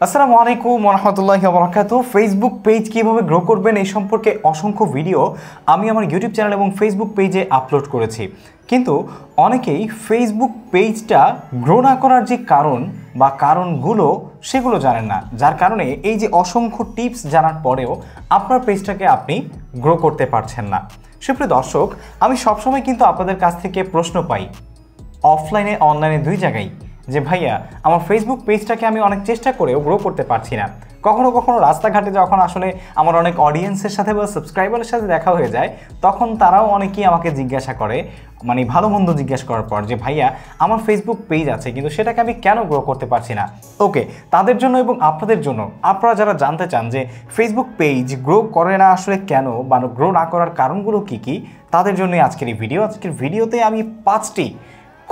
আসসালামু আলাইকুম ওয়া রাহমাতুল্লাহি ওয়া বারাকাতুহু। ফেসবুক পেজ কিভাবে গ্রো করবেন এই সম্পর্কে অসংখ্য ভিডিও আমি আমার ইউটিউব চ্যানেল এবং ফেসবুক পেজে আপলোড করেছি, কিন্তু অনেকেই ফেসবুক পেজটা গ্রো না করার যে কারণ বা কারণগুলো সেগুলো জানেন না, যার কারণে এই যে অসংখ্য টিপস জানার পরেও আপনার পেজটাকে আপনি গ্রো করতে পারছেন না। সুপ্রিয় দর্শক, আমি সবসময় কিন্তু আপনাদের কাছ থেকে প্রশ্ন পাই অফলাইনে অনলাইনে দুই জায়গায় যে ভাইয়া আমার ফেসবুক পেজটাকে আমি অনেক চেষ্টা করেও গ্রো করতে পারছি না। কখনো কখনো রাস্তাঘাটে যখন আসলে আমার অনেক অডিয়েন্সের সাথে বা সাবস্ক্রাইবারের সাথে দেখা হয়ে যায়, তখন তারাও অনেকেই আমাকে জিজ্ঞাসা করে, মানে ভালো মন্দ জিজ্ঞাসা করার পর, যে ভাইয়া আমার ফেসবুক পেজ আছে কিন্তু সেটাকে আমি কেন গ্রো করতে পারছি না। ওকে, তাদের জন্য এবং আপনাদের জন্য, আপনারা যারা জানতে চান যে ফেসবুক পেজ গ্রো করে না আসলে কেন বা গ্রো না করার কারণগুলো কী কী, তাদের জন্যই আজকের এই ভিডিও। আজকের ভিডিওতে আমি 5টি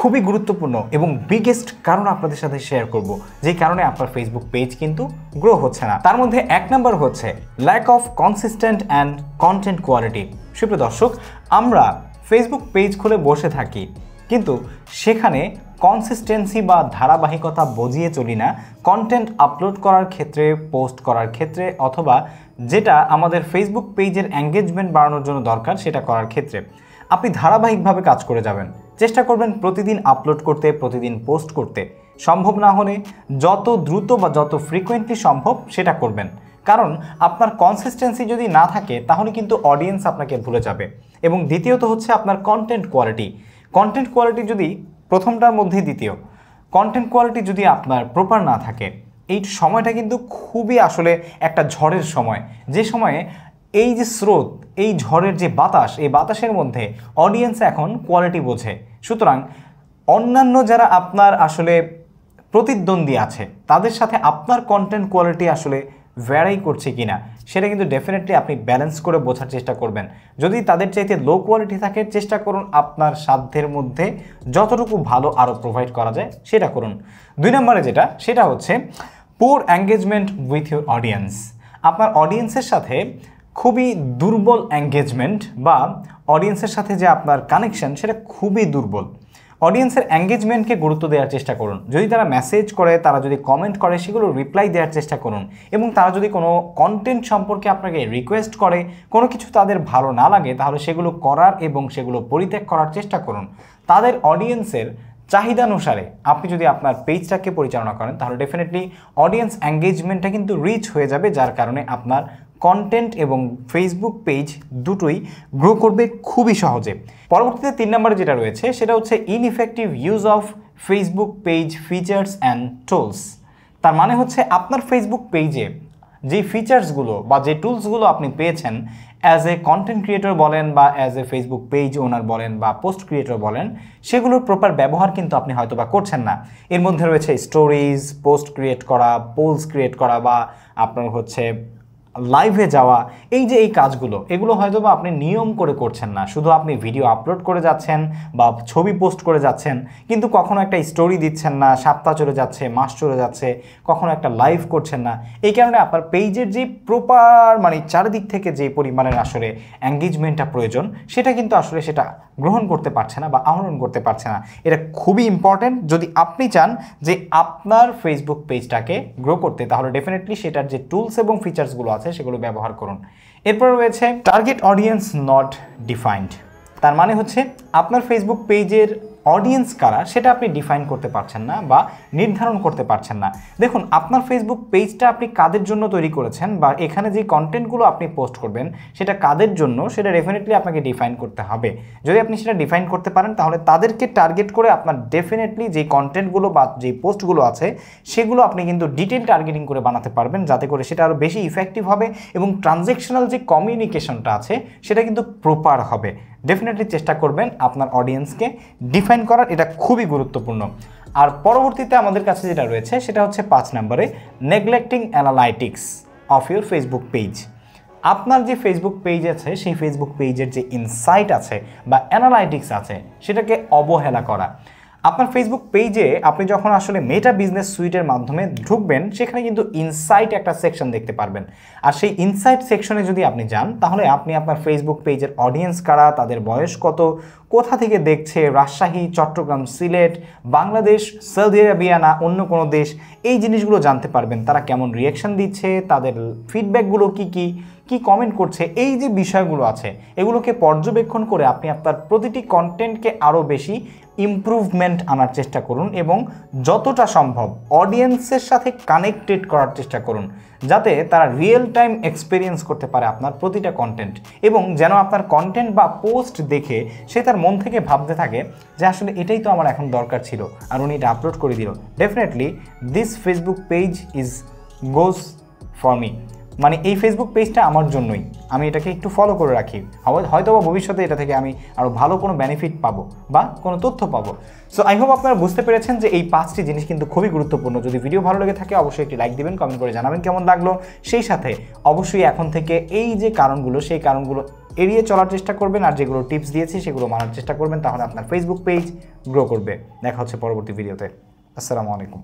খুবই গুরুত্বপূর্ণ এবং বিগেস্ট কারণ আপনাদের সাথে শেয়ার করব, যেই কারণে আপনার ফেসবুক পেজ কিন্তু গ্রো হচ্ছে না। তার মধ্যে 1 নম্বর হচ্ছে lack of consistent and content quality. সুপ্রিয় দর্শক, আমরা ফেসবুক পেজ খুলে বসে থাকি কিন্তু সেখানে কনসিস্টেন্সি বা ধারাবাহিকতা বজিয়ে চলি না কন্টেন্ট আপলোড করার ক্ষেত্রে, পোস্ট করার ক্ষেত্রে, অথবা যেটা আমাদের ফেসবুক পেজের এঙ্গেজমেন্ট বাড়ানোর জন্য দরকার সেটা করার ক্ষেত্রে। আপনি ধারাবাহিকভাবে কাজ করে যাবেন, চেষ্টা করবেন প্রতিদিন আপলোড করতে, প্রতিদিন পোস্ট করতে। সম্ভব না হলে যত দ্রুত বা যত ফ্রিকোয়েন্টলি সম্ভব সেটা করবেন, কারণ আপনার কনসিস্টেন্সি যদি না থাকে তাহলে কিন্তু অডিয়েন্স আপনাকে ভুলে যাবে। এবং দ্বিতীয়ত হচ্ছে আপনার কন্টেন্ট কোয়ালিটি। কন্টেন্ট কোয়ালিটি যদি প্রথমটার মধ্যেই দ্বিতীয়, কন্টেন্ট কোয়ালিটি যদি আপনার প্রপার না থাকে, এই সময়টা কিন্তু খুবই আসলে একটা ঝড়ের সময়, যে সময়ে এই যে স্রোত, এই ঝড়ের যে বাতাস, এই বাতাসের মধ্যে অডিয়েন্স এখন কোয়ালিটি বোঝে। সুতরাং অন্যান্য যারা আপনার আসলে প্রতিদ্বন্দ্বী আছে তাদের সাথে আপনার কন্টেন্ট কোয়ালিটি আসলে ভ্যারাই করছে কিনা সেটা কিন্তু ডেফিনেটলি আপনি ব্যালেন্স করে বোঝার চেষ্টা করবেন। যদি তাদের চাইতে লো কোয়ালিটি থাকে, চেষ্টা করুন আপনার সাধ্যের মধ্যে যতটুকু ভালো আরও প্রোভাইড করা যায় সেটা করুন। 2 নম্বরে যেটা, সেটা হচ্ছে পুর এঙ্গেজমেন্ট উইথ ইউর অডিয়েন্স। আপনার অডিয়েন্সের সাথে খুবই দুর্বল এঙ্গেজমেন্ট বা অডিয়েন্সের সাথে যে আপনার কানেকশন সেটা খুবই দুর্বল। অডিয়েন্সের এঙ্গেজমেন্টকে গুরুত্ব দেওয়ার চেষ্টা করুন। যদি তারা মেসেজ করে, তারা যদি কমেন্ট করে, সেগুলো রিপ্লাই দেওয়ার চেষ্টা করুন। এবং তারা যদি কোনো কন্টেন্ট সম্পর্কে আপনাকে রিকোয়েস্ট করে, কোনো কিছু তাদের ভালো না লাগে, তাহলে সেগুলো করার এবং সেগুলো পরিত্যাগ করার চেষ্টা করুন। তাদের অডিয়েন্সের চাহিদানুসারে আপনি যদি আপনার পেজটাকে পরিচালনা করেন তাহলে ডেফিনেটলি অডিয়েন্স এঙ্গেজমেন্টটা কিন্তু রিচ হয়ে যাবে, যার কারণে আপনার কন্টেন্ট এবং ফেসবুক পেজ দুটোই গ্রো করবে খুবই সহজে। পরবর্তীতে 3 নম্বরে যেটা রয়েছে সেটা হচ্ছে ineffective use of Facebook page features and tools. তার মানে হচ্ছে আপনার ফেসবুক পেজে যে ফিচার্সগুলো বা যে টুলসগুলো আপনি পেয়েছেন অ্যাজ এ কন্টেন্ট ক্রিয়েটর বলেন বা অ্যাজ এ ফেসবুক পেজ ওনার বলেন বা পোস্ট ক্রিয়েটর বলেন, সেগুলোর প্রপার ব্যবহার কিন্তু আপনি হয়তো বা করছেন না। এর মধ্যে রয়েছে স্টোরিজ, পোস্ট ক্রিয়েট করা, পোলস ক্রিয়েট করা, বা আপনার হচ্ছে লাইভে যাওয়া। এই যে এই কাজগুলো, এগুলো হয়তো বা আপনি নিয়ম করে করছেন না, শুধু আপনি ভিডিও আপলোড করে যাচ্ছেন বা ছবি পোস্ট করে যাচ্ছেন, কিন্তু কখনো একটা স্টোরি দিচ্ছেন না, সপ্তাহ চলে যাচ্ছে, মাস চলে যাচ্ছে, কখনো একটা লাইভ করছেন না। এই কারণে আপনার পেজের যে প্রপার মানে চারিদিক থেকে যে পরিমাণের আসলে এঙ্গেজমেন্টটা প্রয়োজন সেটা কিন্তু আসলে সেটা গ্রহণ করতে পারছে না বা আহরণ করতে পারছে না। এটা খুবই ইম্পর্টেন্ট। যদি আপনি চান যে আপনার ফেসবুক পেজটাকে গ্রো করতে, তাহলে ডেফিনেটলি সেটার যে টুলস এবং ফিচার্সগুলো আছে সেগুলো ব্যবহার করুন। এরপর রয়েছে টার্গেট অডিয়েন্স নট ডিফাইন্ড। তার মানে হচ্ছে আপনার ফেসবুক পেজের অডিয়েন্স কারা সেটা আপনি ডিফাইন করতে পারছেন না বা নির্ধারণ করতে পারছেন না। দেখুন, আপনার ফেসবুক পেজটা আপনি কাদের জন্য তৈরি করেছেন বা এখানে যে কন্টেন্টগুলো আপনি পোস্ট করবেন সেটা কাদের জন্য সেটা ডেফিনেটলি আপনাকে ডিফাইন করতে হবে। যদি আপনি সেটা ডিফাইন করতে পারেন তাহলে তাদেরকে টার্গেট করে আপনার ডেফিনেটলি যে কন্টেন্টগুলো বা যে পোস্টগুলো আছে সেগুলো আপনি কিন্তু ডিটেল টার্গেটিং করে বানাতে পারবেন, যাতে করে সেটা আরও বেশি ইফেক্টিভ হবে এবং ট্রানজ্যাকশনাল যে কমিউনিকেশনটা আছে সেটা কিন্তু প্রপার হবে। ডেফিনেটলি চেষ্টা করবেন আপনার অডিয়েন্সকে ডিফাইন করার, এটা খুবই গুরুত্বপূর্ণ। আর পরবর্তীতে আমাদের কাছে যেটা রয়েছে সেটা হচ্ছে 5 নম্বরে neglecting analytics of your Facebook page. আপনার যে ফেসবুক পেজ আছে সেই ফেসবুক পেজের যে ইনসাইট আছে বা অ্যানালাইটিক্স আছে সেটাকে অবহেলা করা। আপনার ফেসবুক পেজে আপনি যখন আসলে মেটা বিজনেস সুইটের মাধ্যমে ঢুকবেন, সেখানে কিন্তু ইনসাইট একটা সেকশন দেখতে পারবেন। আর সেই ইনসাইট সেকশনে যদি আপনি যান, তাহলে আপনি আপনার ফেসবুক পেজের অডিয়েন্স কারা, তাদের বয়স কত, কোথা থেকে দেখছে, রাজশাহী, চট্টগ্রাম, সিলেট, বাংলাদেশ, সৌদি আরবিয়া না অন্য কোনো দেশ, এই জিনিসগুলো জানতে পারবেন। তারা কেমন রিয়াকশান দিচ্ছে, তাদের ফিডব্যাকগুলো কি কমেন্ট করছে, এই যে বিষয়গুলো আছে এগুলোকে পর্যবেক্ষণ করে আপনি আপনার প্রতিটি কন্টেন্টকে আরও বেশি ইমপ্রুভমেন্ট আনার চেষ্টা করুন এবং যতটা সম্ভব অডিয়েন্সের সাথে কানেক্টেড করার চেষ্টা করুন, যাতে তারা রিয়েল টাইম এক্সপিরিয়েন্স করতে পারে আপনার প্রতিটা কন্টেন্ট, এবং যেন আপনার কন্টেন্ট বা পোস্ট দেখে সে তার মন থেকে ভাবতে থাকে যে আসলে এটাই তো আমার এখন দরকার ছিল, আর উনি এটা আপলোড করে দিল। Definitely this Facebook page is goes for me, মানে এই ফেসবুক পেজটা আমার জন্যই, আমি এটাকে একটু ফলো করে রাখি, হয়তো বা ভবিষ্যতে এটা থেকে আমি আরও ভালো কোনো বেনিফিট পাবো বা কোনো তথ্য পাবো। সো আই হোপ আপনারা বুঝতে পেরেছেন যে এই 5টি জিনিস কিন্তু খুবই গুরুত্বপূর্ণ। যদি ভিডিও ভালো লেগে থাকে অবশ্যই একটি লাইক দিবেন, কমেন্ট করে জানাবেন কেমন লাগলো। সেই সাথে অবশ্যই এখন থেকে এই যে কারণগুলো, সেই কারণগুলো এড়িয়ে চলার চেষ্টা করবেন, আর যেগুলো টিপস দিয়েছি সেগুলো মানার চেষ্টা করবেন, তাহলে আপনার ফেসবুক পেজ গ্রো করবে। দেখা হচ্ছে পরবর্তী ভিডিওতে। আসসালামু আলাইকুম।